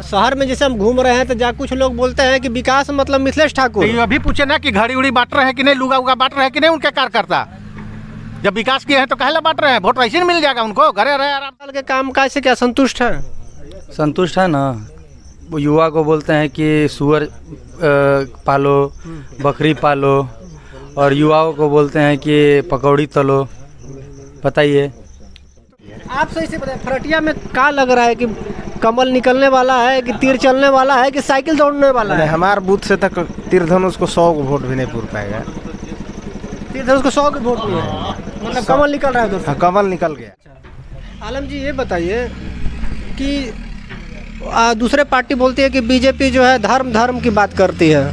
शहर में जैसे हम घूम रहे हैं तो जहाँ कुछ लोग बोलते हैं कि विकास मतलब मिथिलेश ठाकुर। तो अभी पूछे ना कि घड़ी उड़ी बांट रहे हैं कि नहीं, लुगा उगा बांट रहे हैं कि नहीं उनके कार्यकर्ता। जब विकास किए हैं तो कहला बांट रहे हैं, वोट वैसे मिल जाएगा उनको, घरे रहे आराम के काम काज से क्या संतुष्ट है? संतुष्ट है ना। वो युवा को बोलते हैं कि सुअर पालो, बकरी पालो, और युवाओं को बोलते हैं कि पकौड़ी तलो। बताइए आप सही से बताइए, खरटिया में क्या लग रहा है कि कमल निकलने वाला है कि तीर चलने वाला है कि साइकिल दौड़ने वाला है? हमारे बूथ से तक तीर धनुष को 100 वोट भी नहीं पूर पाएगा। तीर धनुष को 100 के वोट नहीं है, मतलब कमल निकल रहा है उधर से। कमल निकल गया। आलम जी ये बताइए कि दूसरे पार्टी बोलती है कि बीजेपी जो है धर्म की बात करती है।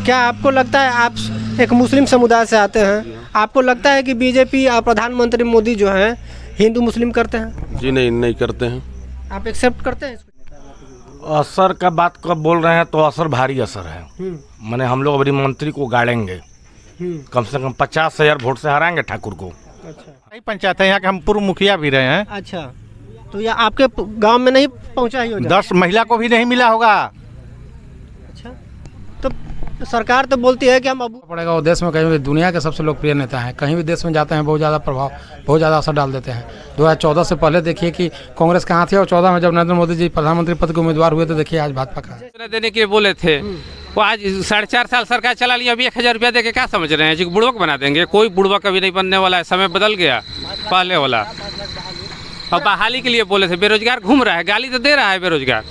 क्या आपको लगता है, आप एक मुस्लिम समुदाय से आते हैं, आपको लगता है कि बीजेपी और प्रधानमंत्री मोदी जो है हिंदू मुस्लिम करते हैं? जी नहीं करते हैं। आप एक्सेप्ट करते हैं इसको? असर का बात कब बोल रहे हैं तो असर भारी असर है। माने हम लोग अभी मंत्री को गाड़ेंगे, कम से कम 50,000 वोट से हराएंगे ठाकुर को। अच्छा, पंचायत है यहाँ के, हम पूर्व मुखिया भी रहे हैं। अच्छा, तो यह आपके गांव में नहीं पहुंचा ही होगा? 10 महिला को भी नहीं मिला होगा। अच्छा, तो सरकार तो बोलती है कि हम अब पड़ेगा। वो देश में कहीं भी दुनिया के सबसे लोकप्रिय नेता हैं, कहीं भी देश में जाते हैं बहुत ज़्यादा प्रभाव, बहुत ज़्यादा असर डाल देते हैं। 2014 से पहले देखिए कि कांग्रेस कहाँ थी, और 14 में जब नरेंद्र मोदी जी प्रधानमंत्री पद के उम्मीदवार हुए तो देखिए आज भाजपा का देने के बोले थे, वो आज 4.5 साल सरकार चला लिया, अभी 1000 रुपया देके क्या समझ रहे हैं जी बुड़बक बना देंगे? कोई बुड़बक कभी नहीं बनने वाला है, समय बदल गया पहले वाला। और बहाली के लिए बोले थे, बेरोजगार घूम रहा है, गाली तो दे रहा है बेरोजगार।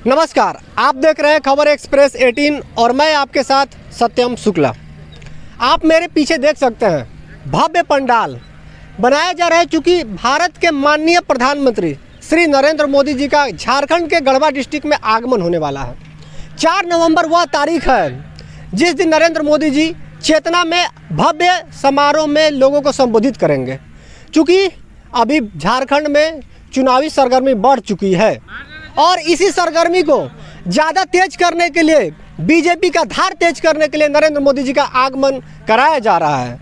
नमस्कार, आप देख रहे हैं खबर एक्सप्रेस 18 और मैं आपके साथ सत्यम शुक्ला। आप मेरे पीछे देख सकते हैं भव्य पंडाल बनाया जा रहा है, चूँकि भारत के माननीय प्रधानमंत्री श्री नरेंद्र मोदी जी का झारखंड के गढ़वा डिस्ट्रिक्ट में आगमन होने वाला है। 4 नवंबर वह तारीख है जिस दिन नरेंद्र मोदी जी चेतना में भव्य समारोह में लोगों को संबोधित करेंगे। चूँकि अभी झारखंड में चुनावी सरगर्मी बढ़ चुकी है और इसी सरगर्मी को ज़्यादा तेज करने के लिए, बीजेपी का धार तेज करने के लिए नरेंद्र मोदी जी का आगमन कराया जा रहा है।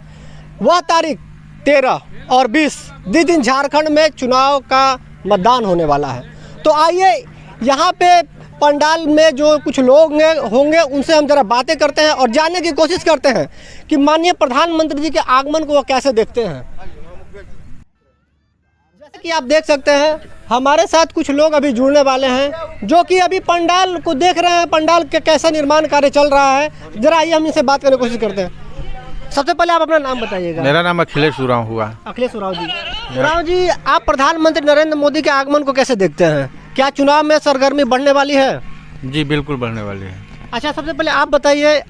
वह तारीख 13 और 20 दिन झारखंड में चुनाव का मतदान होने वाला है। तो आइए यहाँ पे पंडाल में जो कुछ लोग होंगे उनसे हम जरा बातें करते हैं और जानने की कोशिश करते हैं कि माननीय प्रधानमंत्री जी के आगमन को वो कैसे देखते हैं। जैसे कि आप देख सकते हैं हमारे साथ कुछ लोग अभी जुड़ने वाले हैं जो कि अभी पंडाल को देख रहे हैं, पंडाल के कैसा निर्माण कार्य चल रहा है। जरा आइए हम इनसे बात करने की कोशिश करते हैं। सबसे पहले आप अपना नाम बताइएगा। मेरा नाम अखिलेश उरांव हुआ। अखिलेश उरांव जी। उरांव जी, आप प्रधानमंत्री नरेंद्र मोदी के आगमन को कैसे देखते हैं? क्या चुनाव में सरगर्मी बढ़ने वाली है? जी बिल्कुल बढ़ने वाली है। अच्छा, सबसे पहले आप बताइए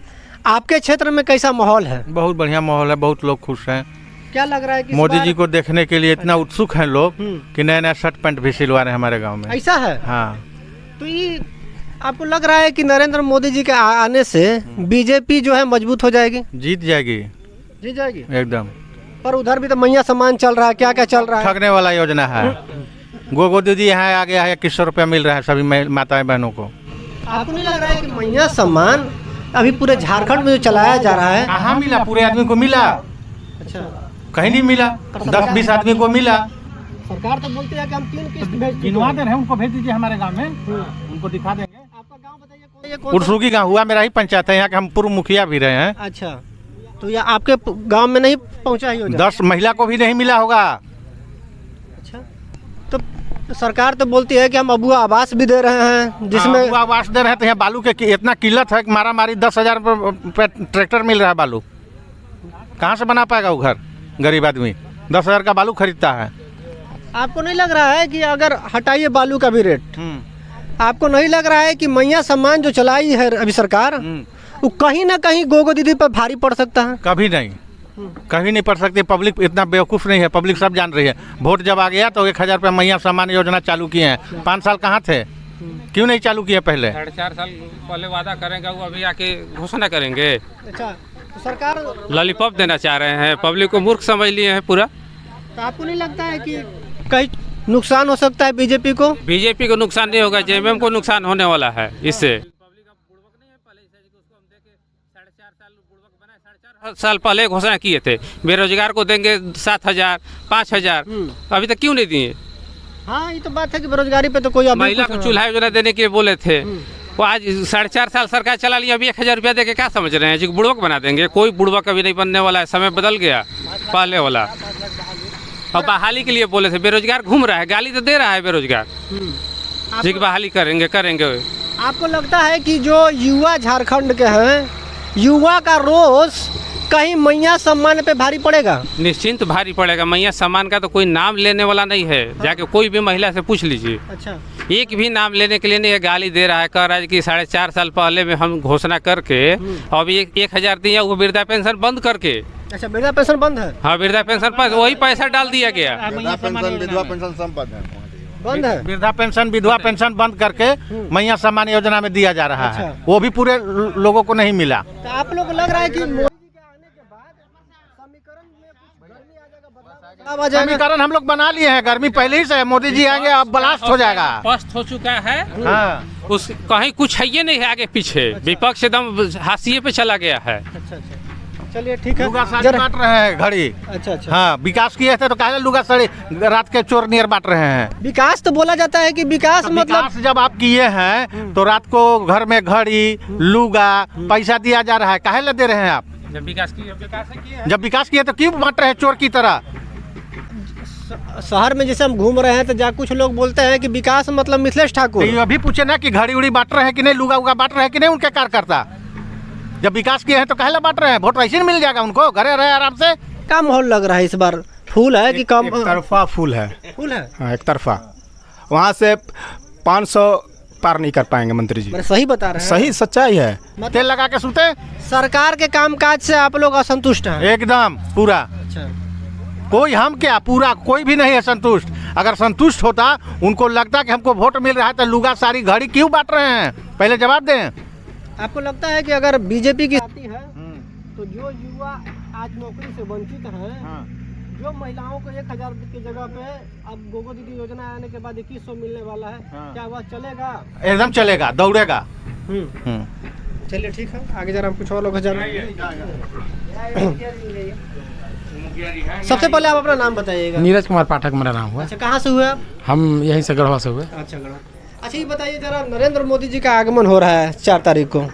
आपके क्षेत्र में कैसा माहौल है? बहुत बढ़िया माहौल है, बहुत लोग खुश हैं। क्या लग रहा है कि मोदी जी को देखने के लिए इतना उत्सुक हैं लोग कि नया नया शर्ट पैंट भी सिलवा रहे हैं हमारे गांव में। ऐसा है? हाँ। तो ये आपको लग रहा है कि नरेंद्र मोदी जी के आने से बीजेपी जो है मजबूत हो जाएगी? जीत जाएगी। जीत जाएगी एकदम। पर उधर भी तो मैया सम्मान चल रहा है, क्या क्या चल रहा है? ठगने वाला योजना है। गोगो दीदी यहाँ आ गया है, 2100 रुपया मिल रहा है सभी माताएं बहनों को। आपको नहीं लग रहा है कि मैया सम्मान अभी पूरे झारखंड में जो चलाया जा रहा है? कहाँ मिला? पूरे आदमी को मिला? अच्छा, कहीं नहीं मिला। 10-20 आदमी को मिला। सरकार तो बोलती है कि हम 3 किस्त भेज गिनवा दे रहे हैं, उनको भेज दीजिए हमारे गांव में, उनको दिखा देंगे। आपका गांव बताइए कौन? उड़सुगी गाँव हुआ, मेरा ही पंचायत है यहाँ के, हम पूर्व मुखिया भी रहे हैं। अच्छा, तो ये आपके गांव में नहीं पहुंचा ही होगा? 10 महिला को भी नहीं मिला होगा। अच्छा, तो सरकार तो बोलती है कि हम अबुआ आवास भी दे रहे हैं, जिसमें अबुआ आवास दे रहे हैं। तो यहाँ बालू के इतना किल्लत है कि मारा मारी 10,000 रुपये ट्रैक्टर मिल रहा है। बालू कहाँ से बना पाएगा वो घर? गरीब आदमी 10,000 का बालू खरीदता है। आपको नहीं लग रहा है कि अगर हटाइए बालू का भी रेट, आपको नहीं लग रहा है कि मैया सम्मान जो चलाई है अभी सरकार, वो कहीं ना कहीं गोगो दीदी पर भारी पड़ सकता है? कभी नहीं, कभी नहीं पड़ सकती। पब्लिक इतना बेवकूफ़ नहीं है, पब्लिक सब जान रही है। वोट जब आ गया तो 1000 रुपये मैया सम्मान योजना चालू किए हैं। 5 साल कहाँ थे? क्यों नहीं चालू किए पहले? 4.5 साल पहले वादा करेंगे, वो अभी आके घोषणा करेंगे। अच्छा, तो सरकार लॉलीपॉप देना चाह रहे हैं, पब्लिक को मूर्ख समझ लिए हैं पूरा। तो आपको नहीं लगता है कि कहीं नुकसान हो सकता है बीजेपी को? बीजेपी को नुकसान नहीं होगा, जेएमएम को नुकसान होने वाला है इससे। 4.5 साल पहले घोषणा किए थे बेरोजगार को देंगे 7,000 5,000, अभी तक क्यों नहीं दिए? हाँ, ये तो बात है कि बेरोजगारी पे तो कोई अभी महिला कुछ- को चूल्हा योजना देने के लिए बोले थे, वो आज 4.5 साल सरकार चला लिया, अभी 1000 रुपया दे के क्या समझ रहे हैं जी? बुड़बक बना देंगे? कोई बुड़बक कभी नहीं बनने वाला है, समय बदल गया पहले वाला। और बहाली के लिए बोले थे, बेरोजगार घूम रहा है, गाली तो दे रहा है बेरोजगार जी कि बहाली करेंगे करेंगे। आपको लगता है कि जो युवा झारखंड के हैं, युवा का रोष कहीं मैया सम्मान पे भारी पड़ेगा? निश्चिंत भारी पड़ेगा। मैया सम्मान का तो कोई नाम लेने वाला नहीं है, जाके कोई भी महिला से पूछ लीजिए, अच्छा, एक भी नाम लेने के लिए नहीं है। गाली दे रहा है, कह रहा है कि 4.5 साल पहले में हम घोषणा करके अभी 1000 दिया, वो वृद्धा पेंशन बंद करके। अच्छा, वृद्धा पेंशन बंद है? हाँ, वृद्धा पेंशन पर वही पैसा डाल दिया गया। बंद है? वृद्धा पेंशन विधवा पेंशन बंद करके मैया सम्मान योजना में दिया जा रहा है, अच्छा। वो भी पूरे लोगों को नहीं मिला। तो आप लोग को लग रहा है कि मोदी जी के आने के बाद समीकरण में कुछ गर्मी आ जाएगा, बदलाव आ जाएगा? समीकरण हम लोग बना लिए हैं, गर्मी पहले ही से है, मोदी जी आएंगे अब ब्लास्ट हो जाएगा। स्पष्ट हो चुका है, हाँ, उस कहीं कुछ है ये नहीं है आगे पीछे, विपक्ष एकदम हाशिए पे चला गया है। अच्छा अच्छा, चलिए ठीक है। लुगा साड़ी बांट रहे हैं घड़ी। अच्छा अच्छा, हाँ, विकास किए थे तो काहे लुगा साड़ी रात के चोर नियर बांट रहे हैं। विकास तो बोला जाता है कि विकास तो मतलब विकास जब आप किए हैं तो रात को घर में घड़ी लुगा पैसा दिया जा रहा है, काहे ले दे रहे हैं आप? जब विकास किए जब विकास किए तो क्यों बांट रहे हैं चोर की तरह? शहर में जैसे हम घूम रहे हैं तो जहाँ कुछ लोग बोलते हैं कि विकास मतलब मिथिलेश ठाकुर। तो ये अभी पूछे ना कि घड़ी उड़ी बांट रहे हैं कि नहीं, लुगा उगा बांट रहे हैं कि नहीं उनके कार्यकर्ता? जब विकास किए हैं तो काहे बांट रहे हैं? वोट वैसे ही मिल जाएगा उनको, घरे रहे आराम से। क्या माहौल लग रहा है इस बार? फूल है कि कम? एक तरफा फूल है। फूल है? हाँ, एक तरफा। वहाँ से 500 पार नहीं कर पाएंगे मंत्री जी। मैंने सही बता रहे हैं? सही सच्चाई है। तेल लगा के सूते सरकार के कामकाज से आप लोग असंतुष्ट हैं? एकदम पूरा। अच्छा, कोई हम क्या, पूरा कोई भी नहीं है संतुष्ट। अगर संतुष्ट होता, उनको लगता कि हमको वोट मिल रहा है तो लुगा साड़ी घड़ी क्यों बांट रहे हैं? पहले जवाब दें। आपको लगता है कि अगर बीजेपी की आती है तो जो युवा आज नौकरी से वंचित हैं, जो महिलाओं को 1000 की जगह पे अब गोगो दीदी योजना आने के बाद 2100 मिलने वाला है, क्या वह चलेगा? एकदम चलेगा, दौड़ेगा। चलिए ठीक है, आगे जरा हम कुछ और लोग जानेंगे। सबसे पहले आप अपना नाम बताइएगा। नीरज कुमार पाठक मेरा नाम हुआ। अच्छा, कहाँ से हुए आप? हम यहीं से गढ़वा से हुए। अच्छा, गढ़वा। अच्छा, ये बताइए जरा, नरेंद्र मोदी जी का आगमन हो रहा है 4 तारीख को,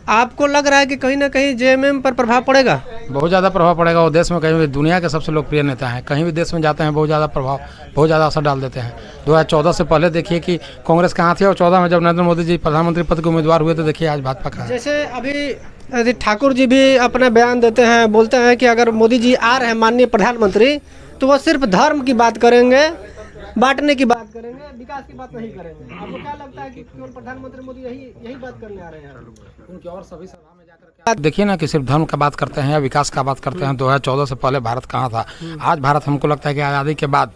आपको लग रहा है कि कहीं ना कहीं जेएमएम पर प्रभाव पड़ेगा? बहुत ज़्यादा प्रभाव पड़ेगा। वो देश में कहीं भी दुनिया के सबसे लोकप्रिय नेता हैं, कहीं भी देश में जाते हैं बहुत ज़्यादा प्रभाव, बहुत ज़्यादा असर डाल देते हैं। 2014 से पहले देखिए कि कांग्रेस कहाँ थी, और 14 में जब नरेंद्र मोदी जी प्रधानमंत्री पद के उम्मीदवार हुए तो देखिए आज भाजपा कहाँ है। जैसे अभी ठाकुर जी भी अपना बयान देते हैं, बोलते हैं कि अगर मोदी जी आ रहे हैं माननीय प्रधानमंत्री तो वो सिर्फ धर्म की बात करेंगे, बांटने की बात करेंगे, विकास की बात नहीं करेंगे। आपको क्या लगता है कि केवल प्रधानमंत्री मोदी यही बात करने आ रहे हैं? उनकी और सभी सभा में जाकर देखिए ना कि सिर्फ धर्म का बात करते हैं या विकास का बात करते हैं। 2014 से पहले भारत कहाँ था? आज भारत हमको लगता है कि आज़ादी के बाद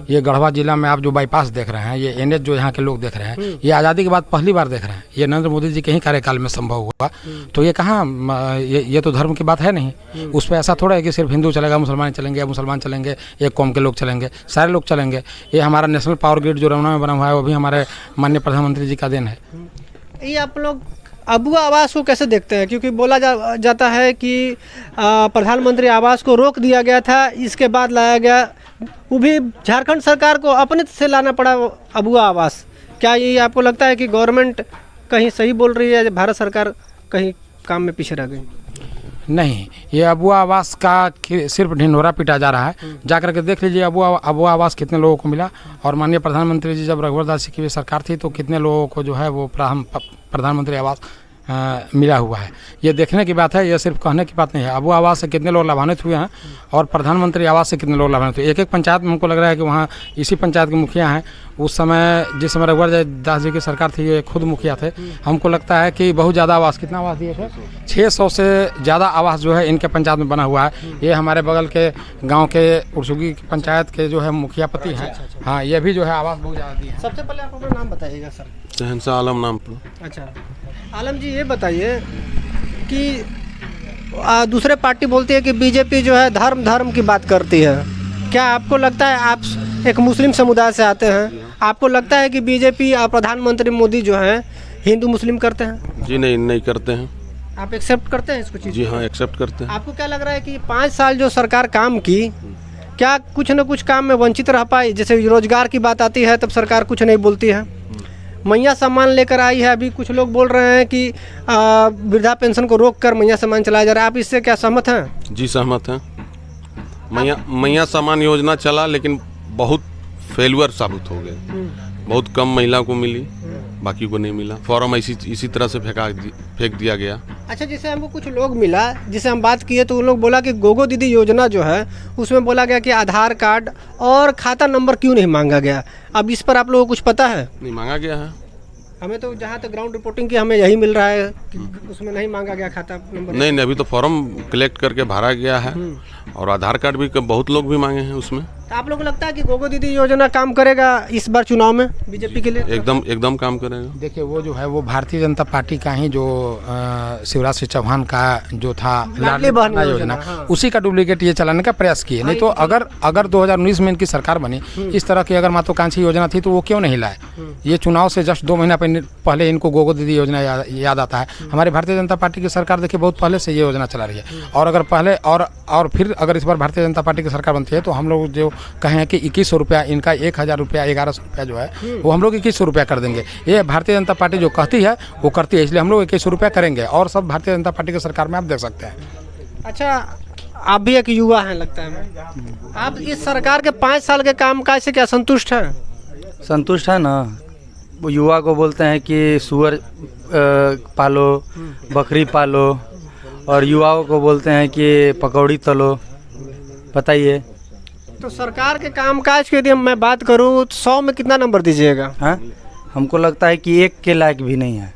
ये गढ़वा जिला में आप जो बाईपास देख रहे हैं, ये एनएच जो यहाँ के लोग देख रहे हैं, ये आज़ादी के बाद पहली बार देख रहे हैं। ये नरेंद्र मोदी जी के ही कार्यकाल में संभव हुआ। तो ये कहाँ, ये तो धर्म की बात है नहीं। उस पर ऐसा थोड़ा है कि सिर्फ हिंदू चलेगा, मुसलमान चलेंगे, मुसलमान चलेंगे, एक कौम के लोग चलेंगे, सारे लोग चलेंगे। ये हमारा नेशनल पावर ग्रिड जो रमना में बना हुआ है वो भी हमारे माननीय प्रधानमंत्री जी का देन है। ये आप लोग अबुआ आवास को कैसे देखते हैं? क्योंकि बोला जाता है कि प्रधानमंत्री आवास को रोक दिया गया था, इसके बाद लाया गया, वो भी झारखंड सरकार को अपने से लाना पड़ा अबुआ आवास। क्या ये आपको लगता है कि गवर्नमेंट कहीं सही बोल रही है, भारत सरकार कहीं काम में पीछे रह गई? नहीं, ये अबुआ आवास का सिर्फ ढिंढोरा पीटा जा रहा है। जाकर के देख लीजिए अबुआ आवास कितने लोगों को मिला, और माननीय प्रधानमंत्री जी जब रघुवर दास की भी सरकार थी तो कितने लोगों को जो है वो प्रधानमंत्री आवास मिला हुआ है। ये देखने की बात है, ये सिर्फ कहने की बात नहीं है। अबुआ आवास से कितने लोग लाभान्वित हुए हैं और प्रधानमंत्री आवास से कितने लोग लाभान्वित हुए। एक एक पंचायत में हमको लग रहा है कि वहाँ इसी पंचायत के मुखिया हैं। उस समय जिस समय रघुवर दास जी की सरकार थी, ये खुद मुखिया थे। हमको लगता है कि बहुत ज़्यादा आवास, कितना आवास दिए थे? 600 से ज़्यादा आवास जो है इनके पंचायत में बना हुआ है। ये हमारे बगल के गाँव के उर्सुगी पंचायत के जो है मुखिया पति हैं। हाँ, ये भी जो है आवास बहुत ज़्यादा दिए हैं। सबसे पहले आप अपना नाम बताइएगा सर। शहंशाह आलम नाम पर। अच्छा, आलम जी ये बताइए कि दूसरे पार्टी बोलती है कि बीजेपी जो है धर्म की बात करती है। क्या आपको लगता है, आप एक मुस्लिम समुदाय से आते हैं, आपको लगता है कि बीजेपी और प्रधानमंत्री मोदी जो है हिंदू मुस्लिम करते हैं? जी नहीं करते हैं। आप एक्सेप्ट करते हैं इसको चीज़? जी हाँ, एक्सेप्ट करते हैं। आपको क्या लग रहा है कि 5 साल जो सरकार काम की, क्या कुछ न कुछ काम में वंचित रह पाए? जैसे रोजगार की बात आती है तब सरकार कुछ नहीं बोलती है। मैया सम्मान लेकर आई है, अभी कुछ लोग बोल रहे हैं कि वृद्धा पेंशन को रोक कर मैया सम्मान चलाया जा रहा है। आप इससे क्या सहमत हैं? जी सहमत हैं। मैया सम्मान योजना चला लेकिन बहुत फेलुअर साबित हो गया। बहुत कम महिला को मिली, बाकी को नहीं मिला। फॉर्म इसी तरह से फेंक दिया गया। अच्छा, जैसे हमको कुछ लोग मिला, जिसे हम बात किए तो उन लोग बोला कि गोगो दीदी योजना जो है उसमें बोला गया कि आधार कार्ड और खाता नंबर क्यों नहीं मांगा गया। अब इस पर आप लोगों को कुछ पता है? नहीं मांगा गया है। हमें तो जहाँ तक ग्राउंड रिपोर्टिंग की हमें यही मिल रहा है कि उसमें नहीं मांगा गया खाता नंबर। नहीं, अभी तो फॉर्म कलेक्ट करके भरा गया है और आधार कार्ड भी बहुत लोग भी मांगे हैं उसमें। तो आप लोगों को लगता है कि गोगो दीदी योजना काम करेगा इस बार चुनाव में बीजेपी के लिए? एकदम काम करेगा। देखिए, वो जो है वो भारतीय जनता पार्टी का ही जो शिवराज सिंह चौहान का जो था लाडली बहन योजना, उसी का डुप्लीकेट ये चलाने का प्रयास किए। नहीं तो अगर 2019 में इनकी सरकार बनी, इस तरह की अगर महत्वाकांक्षी योजना थी तो वो क्यों नहीं लाए? ये चुनाव से जस्ट 2 महीना पहले इनको गोगो दीदी योजना याद आता है। हमारी भारतीय जनता पार्टी की सरकार देखिए बहुत पहले से ये योजना चला रही है। और अगर पहले और फिर अगर इस बार भारतीय जनता पार्टी की सरकार बनती है तो हम लोग जो कहें कि 2100 रुपया, इनका 1000 रुपया, 1100 रुपया जो है वो हम लोग 2100 रुपया कर देंगे। ये भारतीय जनता पार्टी जो कहती है वो करती है, इसलिए हम लोग 2100 रुपया करेंगे। और सब भारतीय जनता पार्टी की सरकार में आप देख सकते हैं। अच्छा, आप भी एक युवा हैं लगता है। आप इस सरकार के 5 साल के काम काज से क्या संतुष्ट हैं? संतुष्ट है ना। वो युवा को बोलते हैं कि सुअर पालो, बकरी पालो, और युवाओं को बोलते हैं कि पकौड़ी तलो। बताइए। तो सरकार के कामकाज के लिए मैं बात करूं तो 100 में कितना नंबर दीजिएगा? हाँ, हमको लगता है कि 1 के लायक भी नहीं है।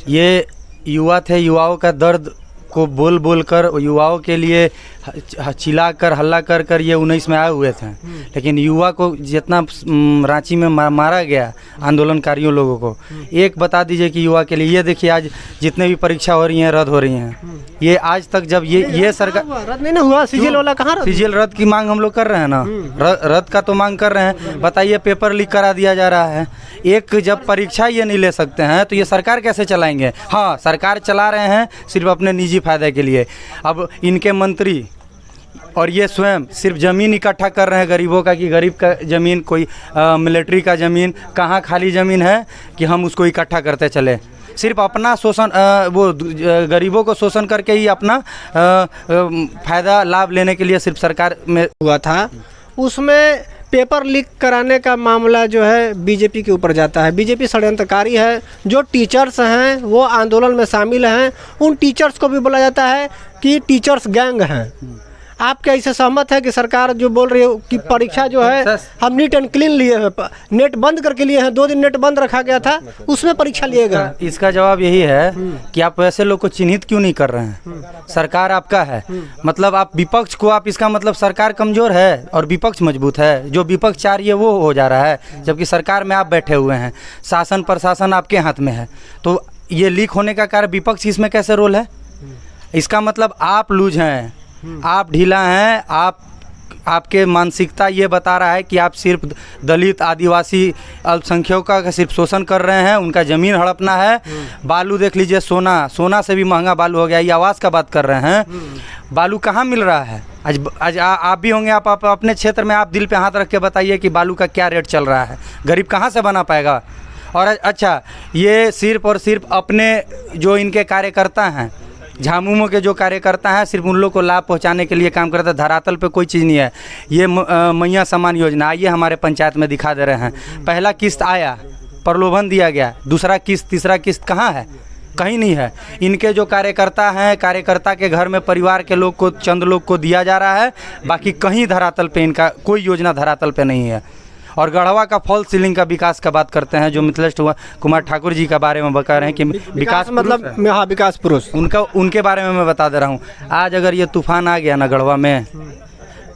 ये युवा थे, युवाओं का दर्द को बोल कर युवाओं के लिए चिल्ला कर हल्ला कर ये 19 में आए हुए थे। लेकिन युवा को जितना रांची में मारा गया आंदोलनकारियों लोगों को, एक बता दीजिए कि युवा के लिए। ये देखिए आज जितने भी परीक्षा हो रही हैं रद्द हो रही हैं। ये आज तक जब ये सरकार रद्द नहीं ना हुआ, सीजीएल वाला कहाँ रद्द? सीजीएल रद्द की मांग हम लोग कर रहे हैं ना, रद्द का तो मांग कर रहे हैं। बताइए, पेपर लीक करा दिया जा रहा है। एक जब परीक्षा ये नहीं ले सकते हैं तो ये सरकार कैसे चलाएंगे? हाँ, सरकार चला रहे हैं सिर्फ अपने निजी फायदे के लिए। अब इनके मंत्री और ये स्वयं सिर्फ ज़मीन इकट्ठा कर रहे हैं गरीबों का, कि गरीब का ज़मीन, कोई मिलिट्री का ज़मीन, कहाँ खाली ज़मीन है कि हम उसको इकट्ठा करते चले। सिर्फ अपना शोषण, वो गरीबों को शोषण करके ही अपना फ़ायदा लाभ लेने के लिए सिर्फ सरकार में हुआ था। उसमें पेपर लीक कराने का मामला जो है बीजेपी के ऊपर जाता है। बीजेपी षड्यंत्रकारी है। जो टीचर्स हैं वो आंदोलन में शामिल हैं। उन टीचर्स को भी बोला जाता है कि टीचर्स गैंग हैं। आप क्या इससे सहमत है कि सरकार जो बोल रही है कि परीक्षा जो है हम नीट एंड क्लीन लिए हैं, नेट बंद करके लिए हैं, 2 दिन नेट बंद रखा गया था, उसमें परीक्षा लिए गए? इसका जवाब यही है कि आप वैसे लोग को चिन्हित क्यों नहीं कर रहे हैं? सरकार आपका है, मतलब आप विपक्ष को, आप इसका मतलब सरकार कमजोर है और विपक्ष मजबूत है। जो विपक्ष चाह रही है वो हो जा रहा है, जबकि सरकार में आप बैठे हुए हैं, शासन प्रशासन आपके हाथ में है। तो ये लीक होने का कारण विपक्ष इसमें कैसे रोल है? इसका मतलब आप लूज हैं, आप ढीला हैं। आपके मानसिकता ये बता रहा है कि आप सिर्फ दलित, आदिवासी, अल्पसंख्यकों का सिर्फ शोषण कर रहे हैं, उनका ज़मीन हड़पना है। बालू देख लीजिए, सोना से भी महंगा बालू हो गया। ये आवास का बात कर रहे हैं। बालू कहाँ मिल रहा है? आज आप भी होंगे, आप अपने क्षेत्र में आप दिल पे हाथ रख के बताइए कि बालू का क्या रेट चल रहा है। गरीब कहाँ से बना पाएगा? और अच्छा, ये सिर्फ और सिर्फ अपने जो इनके कार्यकर्ता हैं, झामुमो के जो कार्यकर्ता हैं, सिर्फ उन लोग को लाभ पहुंचाने के लिए काम करता है। धरातल पे कोई चीज़ नहीं है। ये मैया सम्मान योजना आइए हमारे पंचायत में दिखा दे रहे हैं। पहला किस्त आया, प्रलोभन दिया गया। दूसरा किस्त, तीसरा किस्त कहाँ है? कहीं नहीं है। इनके जो कार्यकर्ता हैं, कार्यकर्ता के घर में परिवार के लोग को, चंद लोग को दिया जा रहा है। बाकी कहीं धरातल पे इनका कोई योजना धरातल पे नहीं है। और गढ़वा का फॉल सीलिंग का विकास का बात करते हैं, जो मिथिलेश कुमार ठाकुर जी के बारे में बता रहे हैं कि विकास मतलब हाँ, विकास पुरुष, उनके बारे में मैं बता दे रहा हूँ। आज अगर ये तूफान आ गया ना गढ़वा में,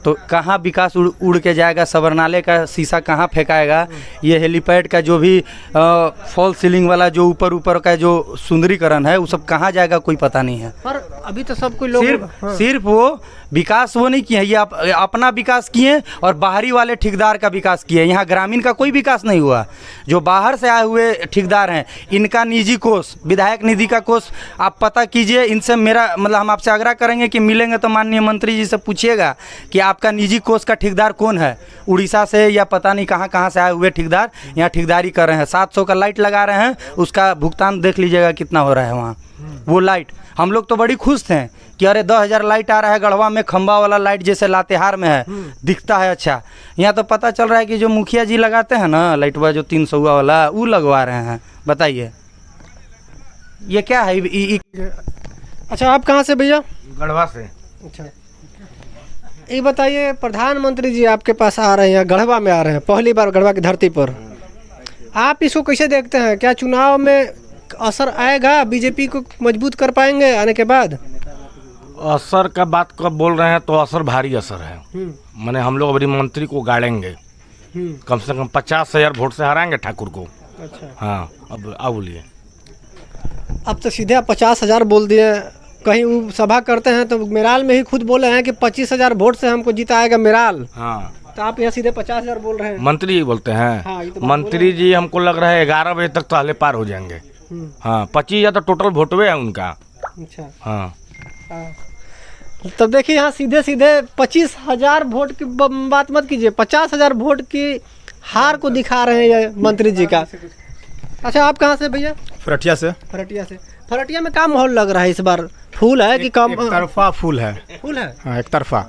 तो कहाँ विकास उड़ के जाएगा? सबरनाले का शीशा कहाँ फेंकाएगा? ये हेलीपैड का जो भी फॉल सीलिंग वाला जो ऊपर का जो सुंदरीकरण है, वो सब कहाँ जाएगा? कोई पता नहीं है। पर अभी तो सब कोई लोग सिर्फ वो विकास वो नहीं किए हैं, ये अपना विकास किए और बाहरी वाले ठेकेदार का विकास किए। यहाँ ग्रामीण का कोई विकास नहीं हुआ। जो बाहर से आए हुए ठेकेदार हैं, इनका निजी कोष, विधायक निधि का कोष आप पता कीजिए। इनसे मेरा मतलब हम आपसे आग्रह करेंगे कि मिलेंगे तो माननीय मंत्री जी से पूछिएगा कि आपका निजी कोष का ठेकेदार कौन है। उड़ीसा से या पता नहीं कहाँ से आए हुए ठेकेदार यहाँ ठेकेदारी कर रहे हैं। 700 का लाइट लगा रहे हैं, उसका भुगतान देख लीजिएगा कितना हो रहा है वहाँ। वो लाइट हम लोग तो बड़ी खुश थे कि अरे 10,000 लाइट आ रहा है गढ़वा में, खंबा वाला लाइट जैसे लातेहार में है, दिखता है अच्छा। यहाँ तो पता चल रहा है कि जो मुखिया जी लगाते हैं ना लाइटवा, जो 300 वाला, वो लगवा रहे हैं। बताइए ये क्या है? अच्छा, आप कहाँ से भैया? गढ़वा से। अच्छा, ये बताइए, प्रधानमंत्री जी आपके पास आ रहे हैं, गढ़वा में आ रहे हैं, पहली बार गढ़वा की धरती पर। आप इसको कैसे देखते हैं? क्या चुनाव में असर आएगा? बीजेपी को मजबूत कर पाएंगे आने के बाद? असर का बात कब बोल रहे हैं तो असर भारी असर है। मैंने हम लोग अभी मंत्री को गाड़ेंगे, कम से कम 50,000 वोट से हराएंगे ठाकुर को। अच्छा, हाँ, अब आप बोलिए। अब तो सीधे 50,000 बोल दिए। कहीं वो सभा करते हैं तो मेराल में ही खुद बोले हैं कि 25,000 वोट से हमको जिताएगा मेराल। हाँ, तो आप यहाँ सीधे 50,000 बोल रहे हैं। मंत्री जी बोलते हैं। हाँ, ये तो मंत्री जी हमको लग रहा है 11 बजे तक तो हले पार हो जाएंगे। हाँ, 25,000 तो टोटल वोटवे है उनका। अच्छा, हाँ, तब देखिए यहाँ सीधे सीधे 25,000 वोट की बात मत कीजिए, 50,000 वोट की हार को दिखा रहे हैं ये मंत्री जी का। अच्छा, आप कहाँ से भैया? फरटिया से। फरटिया से। फरटिया में क्या माहौल लग रहा है इस बार? फूल है कि कम? एक तरफा फूल है। फूल है, हाँ, एक तरफा।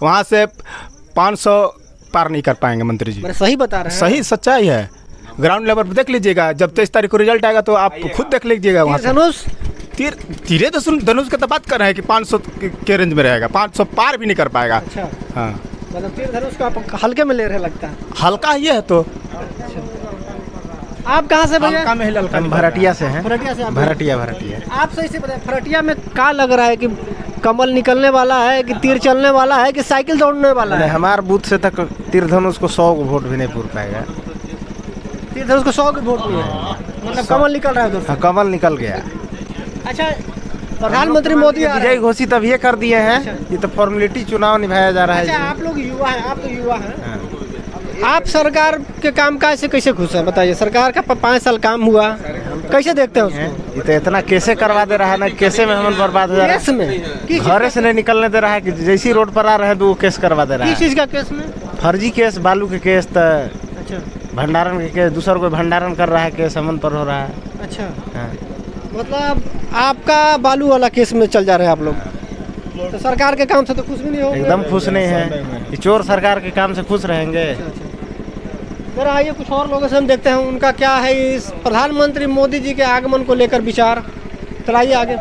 वहाँ से 500 पार नहीं कर पाएंगे मंत्री जी। मैंने सही बता रहे हैं? सही सच्चाई है। ग्राउंड लेवल पर देख लीजिएगा, जब 23 तारीख को रिजल्ट आएगा तो आप खुद देख लीजिएगा। वहाँ धनुष तीरे धनुष का तो बात कर रहे हैं कि 500 के रेंज में रहेगा, 500 पार भी नहीं कर पाएगा। अच्छा, हाँ, मतलब तीर धनुष को आप हल्के में ले रहे लगता है। हल्का ही है। तो आप कहाँ से भैया? हल्का में ही हल्का। भरटिया से हैं। फरटिया से आप? भरटिया। आप सही से बताएं, फरटिया में क्या लग रहा है कि कमल निकलने वाला है कि तीर चलने वाला है कि साइकिल दौड़ने वाला है? हमारे बूथ से तक तीर धनुष को 100 वोट भी नहीं पूर पाएगा। तीर धनुष को 100 के वोट नहीं है, मतलब कमल निकल रहा है उधर से। कमल निकल गया। अच्छा, प्रधानमंत्री मोदी आ रहे विजय हैं। घोषित अब ये कर दिए हैं। ये तो फॉर्मेलिटी चुनाव निभाया जा रहा अच्छा, है। आप लोग युवा हैं, आप तो युवा हैं। आप सरकार के कामकाज से कैसे खुश हैं? बताइए, सरकार का 5 साल काम हुआ, कैसे देखते हैं उसको? ये तो इतना कैसे करवा दे रहा है ना, कैसे में हम बर्बाद हो जा रहा केस में? है। घर से नहीं निकलने दे रहा है कि जैसी रोड पर आ रहे हैं तो वो केस करवा दे रहा किस है। चीज़ का केस में? फर्जी केस, बालू के केस, तो अच्छा भंडारण के केस, दूसरा कोई भंडारण कर रहा है, केस हमन पर हो रहा है। अच्छा, हाँ। मतलब आपका बालू वाला केस में चल जा रहे हैं आप लोग, तो सरकार के काम से तो खुश भी नहीं होंगे? एकदम खुश नहीं है। ये चोर सरकार के काम से खुश रहेंगे। जरा आइए, कुछ और लोगों से हम देखते हैं उनका क्या है इस प्रधानमंत्री मोदी जी के आगमन को लेकर विचार। चलाइए आगे।